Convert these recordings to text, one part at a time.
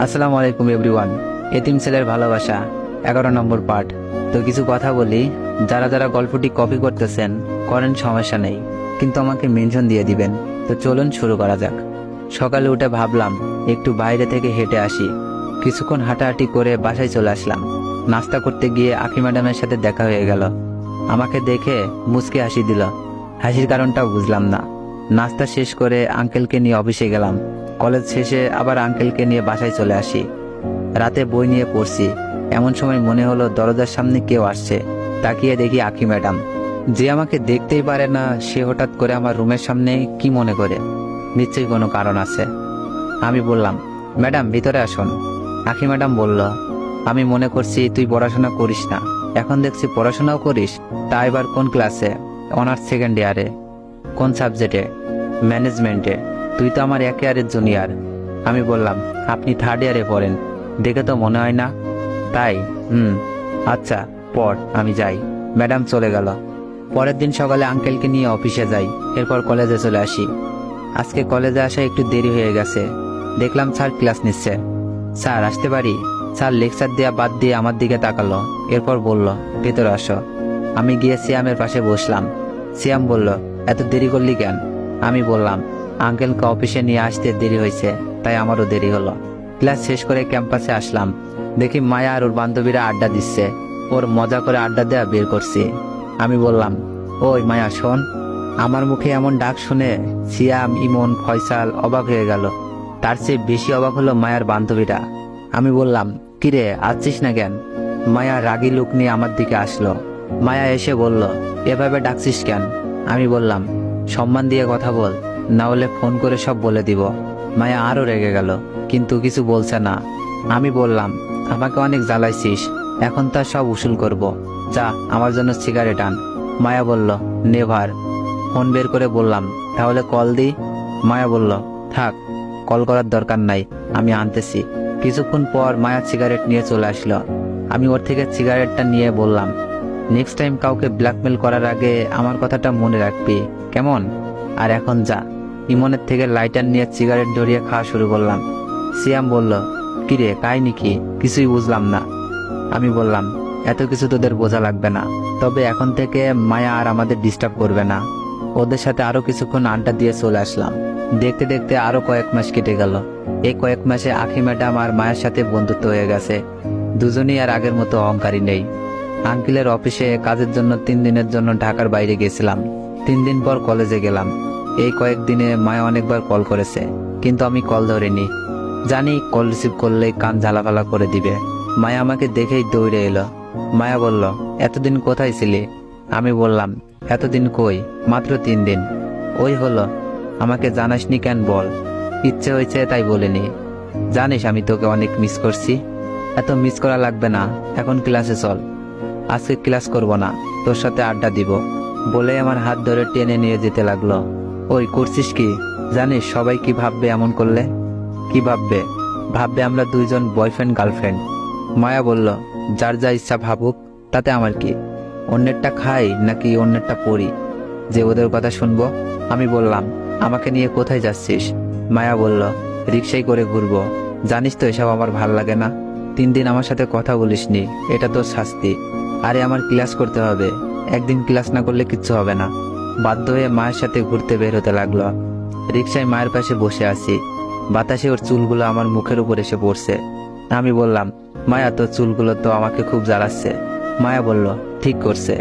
আসসালামু আলাইকুম এভরিওয়ান। এতিম ছেলের ভালোবাসা 11 নম্বর পার্ট। তো কিছু কথা বলি, যারা যারা গল্পটি কপি করতেছেন করেন, সমস্যা নেই, কিন্তু আমাকে মেনশন দিয়ে দিবেন। তো চলুন শুরু করা যাক। সকালে উঠে ভাবলাম একটু বাইরে থেকে হেঁটে আসি। কিছুক্ষণ হাঁটাহাঁটি করে বাসায় চলে আসলাম। নাস্তা করতে গিয়ে আখি ম্যাডামের সাথে দেখা হয়ে গেল। আমাকে দেখে মুচকি হাসি দিল। হাসির কারণটাও বুঝলাম না। নাস্তা শেষ করে আঙ্কেলকে নিয়ে অফিসে গেলাম। কলেজ শেষে আবার আঙ্কেলকে নিয়ে বাসায় চলে আসি। রাতে বই নিয়ে পড়ছি, এমন সময় মনে হলো দরজার সামনে কেউ আসছে। তাকিয়ে দেখি আখি ম্যাডাম। যে আমাকে দেখতেই পারে না, সে হঠাৎ করে আমার রুমের সামনে কি মনে করে? নিশ্চয়ই কোনো কারণ আছে। আমি বললাম, ম্যাডাম ভিতরে আসুন। আখি ম্যাডাম বলল, আমি মনে করছি তুই পড়াশোনা করিস না, এখন দেখছি পড়াশোনাও করিস। তা এবার কোন ক্লাসে? অনার্স সেকেন্ড ইয়ারে। কোন সাবজেক্টে? ম্যানেজমেন্টে। তুই তো আমার 1 ইয়ারের জুনিয়র। আমি বললাম, আপনি 3rd ইয়ারে পড়েন, দেখে তো মনে হয় না। তাই? আচ্ছা পড়, আমি যাই। ম্যাডাম চলে গেল। পরের দিন সকালে আঙ্কেলকে নিয়ে অফিসে যাই, এরপর কলেজে চলে আসি। আজকে কলেজে আসা একটু দেরি হয়ে গেছে। দেখলাম স্যার ক্লাস নিচ্ছে। স্যার আসতে পারি? স্যার লেকচার দেওয়া বাদ দিয়ে আমার দিকে তাকালো, এরপর বলল, ভেতরে আসো। আমি গিয়ে সিয়ামের পাশে বসলাম। সিয়াম বলল, এত দেরি করলি কেন? আমি বললাম, আঙ্কেলকে অফিসে নিয়ে আসতে দেরি হয়েছে, তাই আমারও দেরি হলো। ক্লাস শেষ করে ক্যাম্পাসে আসলাম। দেখি মায়া আর ওর বান্ধবীরা আড্ডা দিচ্ছে। ওর মজা করে আড্ডা দেওয়া বের করছি। আমি বললাম, ওই মায়া শোন। আমার মুখে এমন ডাক শুনে সিয়াম, ইমন, ফয়সাল অবাক হয়ে গেল। তার চেয়ে বেশি অবাক হলো মায়ার বান্ধবীরা। আমি বললাম, কিরে আসছিস না কেন? মায়া রাগী লুক নিয়ে আমার দিকে আসলো। মায়া এসে বলল, এভাবে ডাকছিস কেন? আমি বললাম, সম্মান দিয়ে কথা বল, না হলে ফোন করে সব বলে দিব। মায়া আরো রেগে গেল, কিন্তু কিছু বলছে না। আমি বললাম, আমাকে অনেক জ্বালাইছিস, এখন তার সব উসুল করব। যা আমার জন্য সিগারেট আন। মায়া বলল, নেভার। ফোন বের করে বললাম, তাহলে কল দি। মায়া বলল, থাক, কল করার দরকার নাই, আমি আনতেছি। কিছুক্ষণ পর মায়া সিগারেট নিয়ে চলে আসলো। আমি ওর থেকে সিগারেটটা নিয়ে বললাম, নেক্সট টাইম কাউকে ব্ল্যাকমেল করার আগে আমার কথাটা মনে রাখবি, কেমন? আর এখন যা। ইমনের থেকে লাইটার নিয়ে সিগারেট ধরিয়ে খাওয়া শুরু করলাম। সিয়াম বলল, কিরে কাহিনী কি? কিছুই বুঝলাম না। আমি বললাম, এত কিছু তোদের বোঝা লাগবে না, তবে এখন থেকে মায়া আর আমাদের ডিস্টার্ব করবে না। ওদের সাথে আরো কিছুক্ষণ আড্ডা দিয়ে চলে আসলাম। দেখতে দেখতে আরো কয়েক মাস কেটে গেল। এই কয়েক মাসে আখি ম্যাডাম আর মায়ের সাথে বন্ধুত্ব হয়ে গেছে। দুজনেই আর আগের মতো অহংকারী নেই। আঙ্কেলের অফিসে কাজের জন্য 3 দিনের জন্য ঢাকার বাইরে গেছিলাম। 3 দিন পর কলেজে গেলাম। এই কয়েকদিনে মায়া অনেকবার কল করেছে, কিন্তু আমি কল ধরিনি। জানি কল রিসিভ করলেই কান ঝালাফালা করে দিবে। মায়া আমাকে দেখেই দৌড়ে এলো। মায়া বলল, এতদিন কোথায় ছিলি? আমি বললাম, এতদিন কই, মাত্র 3 দিন। ওই হলো, আমাকে জানাসনি কেন বল? ইচ্ছে হয়েছে তাই বলিনি। জানিস আমি তোকে অনেক মিস করছি। এত মিস করা লাগবে না, এখন ক্লাসে চল। আজকে ক্লাস করব না, তোর সাথে আড্ডা দিব বলে আমার হাত ধরে টেনে নিয়ে যেতে লাগলো। ওই করছিস কি? জানিস সবাই কি ভাববে এমন করলে? কি ভাববে? ভাববে আমরা দুইজন বয়ফ্রেন্ড গার্লফ্রেন্ড। মায়া বলল, যার যা ইচ্ছা ভাবুক, তাতে আমার কি? অন্যেরটা খাই নাকি অন্যেরটা পড়ি যে ওদের কথা শুনবো? আমি বললাম, আমাকে নিয়ে কোথায় যাচ্ছিস? মায়া বলল, রিক্সায় করে ঘুরবো। জানিস তো এসব আমার ভাল লাগে না। 3 দিন আমার সাথে কথা বলিসনি, এটা তোর শাস্তি। আরে আমার ক্লাস করতে হবে, একদিন ক্লাস না করলে কিচ্ছু হবে না। বাধ্য হয়ে মায়ের সাথে ঘুরতে বের হতে লাগলো। রিক্সায় মায়ের পাশে বসে আছি। বাতাসে ওর চুলগুলো আমার মুখের উপর এসে পড়ছে। আমি বললাম, মায়া তোর চুলগুলো তো আমাকে খুব জ্বালাচ্ছে। মায়া বলল, ঠিক করছে,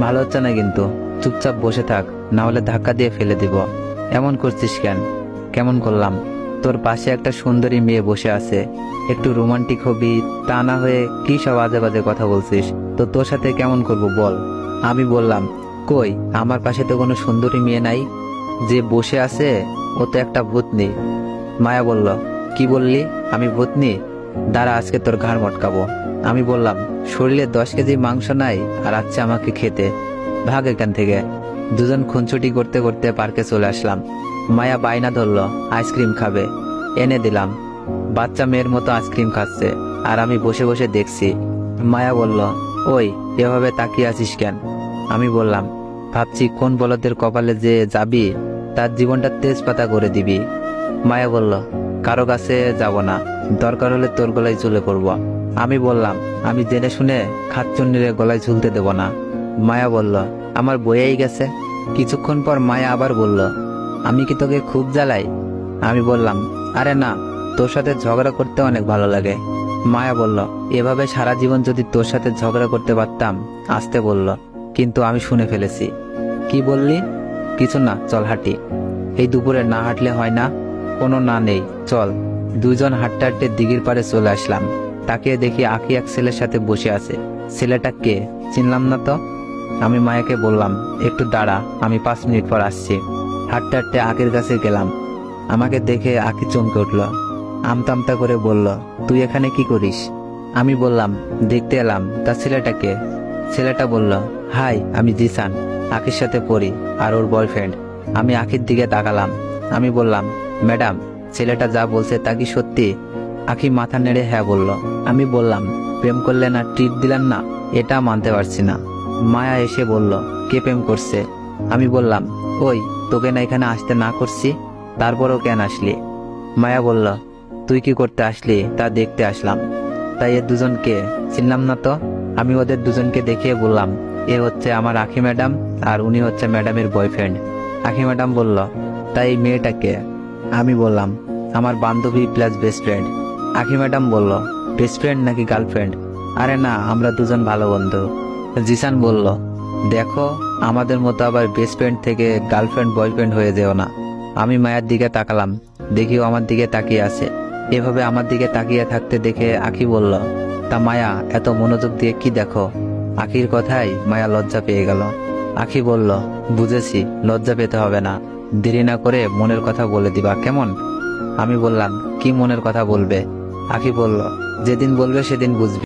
ভালো হচ্ছে না কিন্তু। চুপচাপ বসে থাক, না হলে ধাক্কা দিয়ে ফেলে দিব। এমন করছিস কেন? কেমন করলাম? তোর পাশে একটা সুন্দরী মেয়ে বসে আছে, একটু রোমান্টিক হবি, তা না হয়ে কি সব আজে বাজে কথা বলছিস? তো তোর সাথে কেমন করব বল? আমি বললাম, কই, আমার পাশে তো কোনো সুন্দরী মেয়ে নাই। যে বসে আছে ও তো একটা ভূতনি। মায়া বলল, কি বললি? আমি ভূতনি? দাঁড়া, আজকে তোর ঘাড় মটকাবো। আমি বললাম, শরীরে 10 কেজি মাংস নাই আর আচ্ছা আমাকে খেতে? ভাগ এখান থেকে। দুজন খুনছুটি করতে করতে পার্কে চলে আসলাম। মায়া বায়না ধরলো আইসক্রিম খাবে, এনে দিলাম। বাচ্চা মেয়ের মতো আইসক্রিম খাচ্ছে আর আমি বসে বসে দেখছি। মায়া বলল, ওই এভাবে তাকিয়ে আছিস কেন? আমি বললাম, ভাবছি কোন বলদের কপালে যে যাবি তার জীবনটা তেজপাতা করে দিবি। মায়া বলল, কারো কাছে যাব না, দরকার হলে তোর গলায় ঝুলে পড়বো। আমি বললাম, আমি জেনে শুনে খাচ্চন্নিরে গলায় ঝুলতে দেব না। মায়া বলল, আমার বইয়েই গেছে। কিছুক্ষণ পর মায়া আবার বলল, আমি কি তোকে খুব জ্বালাই? আমি বললাম, আরে না, তোর সাথে ঝগড়া করতে অনেক ভালো লাগে। মায়া বলল, এভাবে সারা জীবন যদি তোর সাথে ঝগড়া করতে পারতাম। আসতে বলল, কিন্তু আমি শুনে ফেলেছি। কি বললি? কিছু না, চল হাঁটি। এই দুপুরে না হাঁটলে হয় না? কোনো না নেই, চল। দুইজন হাঁটতে হাঁটতে দিঘির পাড়ে চলে আসলাম। তাকিয়ে দেখি আঁকি এক ছেলের সাথে বসে আছে। ছেলেটা কে চিনলাম না তো। আমি মায়াকে বললাম, একটু দাঁড়া, আমি 5 মিনিট পর আসছি। হাঁটতে হাঁটতে আঁকির কাছে গেলাম। আমাকে দেখে আঁকি চমকে উঠল। আমতা আমতা করে বলল, তুই এখানে কি করিস? আমি বললাম, দেখতে এলাম। তা ছেলেটাকে? ছেলেটা বলল, হাই, আমি জিসান, আঁকির সাথে পড়ি, আর ওর বয়ফ্রেন্ড। আমি আঁকির দিকে তাকালাম। আমি বললাম, ম্যাডাম, ছেলেটা যা বলছে তা কি সত্যি? আঁকি মাথা নেড়ে হ্যাঁ বলল। আমি বললাম, প্রেম করলেন আর ট্রিট দিলেন না, এটা মানতে পারছি না। মায়া এসে বলল, কে প্রেম করছে? আমি বললাম, ওই, তোকে না এখানে আসতে না করছি, তারপরও কেন আসলি? মায়া বলল, তুই কি করতে আসলি তা দেখতে আসলাম। তাই এ দুজনকে চিনলাম না তো। আমি ওদের দুজনকে দেখিয়ে বললাম, এ হচ্ছে আমার আঁখি ম্যাডাম, আর উনি হচ্ছে ম্যাডামের বয়ফ্রেন্ড। আঁখি ম্যাডাম বলল, তাই এই মেয়েটাকে? আমি বললাম, আমার বান্ধবী প্লাস বেস্ট ফ্রেন্ড। আঁখি ম্যাডাম বলল, বেস্ট ফ্রেন্ড নাকি গার্লফ্রেন্ড? আরে না, আমরা দুজন ভালো বন্ধু। জিসান বলল, দেখো, আমাদের মতো আবার বেস্ট ফ্রেন্ড থেকে গার্লফ্রেন্ড বয়ফ্রেন্ড হয়ে যেও না। আমি মায়ের দিকে তাকালাম, দেখিও আমার দিকে তাকিয়ে আছে। এভাবে আমার দিকে তাকিয়ে থাকতে দেখে আঁখি বলল, তা মায়া, এত মনোযোগ দিয়ে কি দেখো? আঁখির কথাই মায়া লজ্জা পেয়ে গেল। আঁখি বলল, বুঝেছি, লজ্জা পেতে হবে না। দেরি না করে মনের কথা বলে দিবা, কেমন? আমি বললাম, কি মনের কথা বলবে? আঁখি বলল, যেদিন বলবে সেদিন বুঝবে।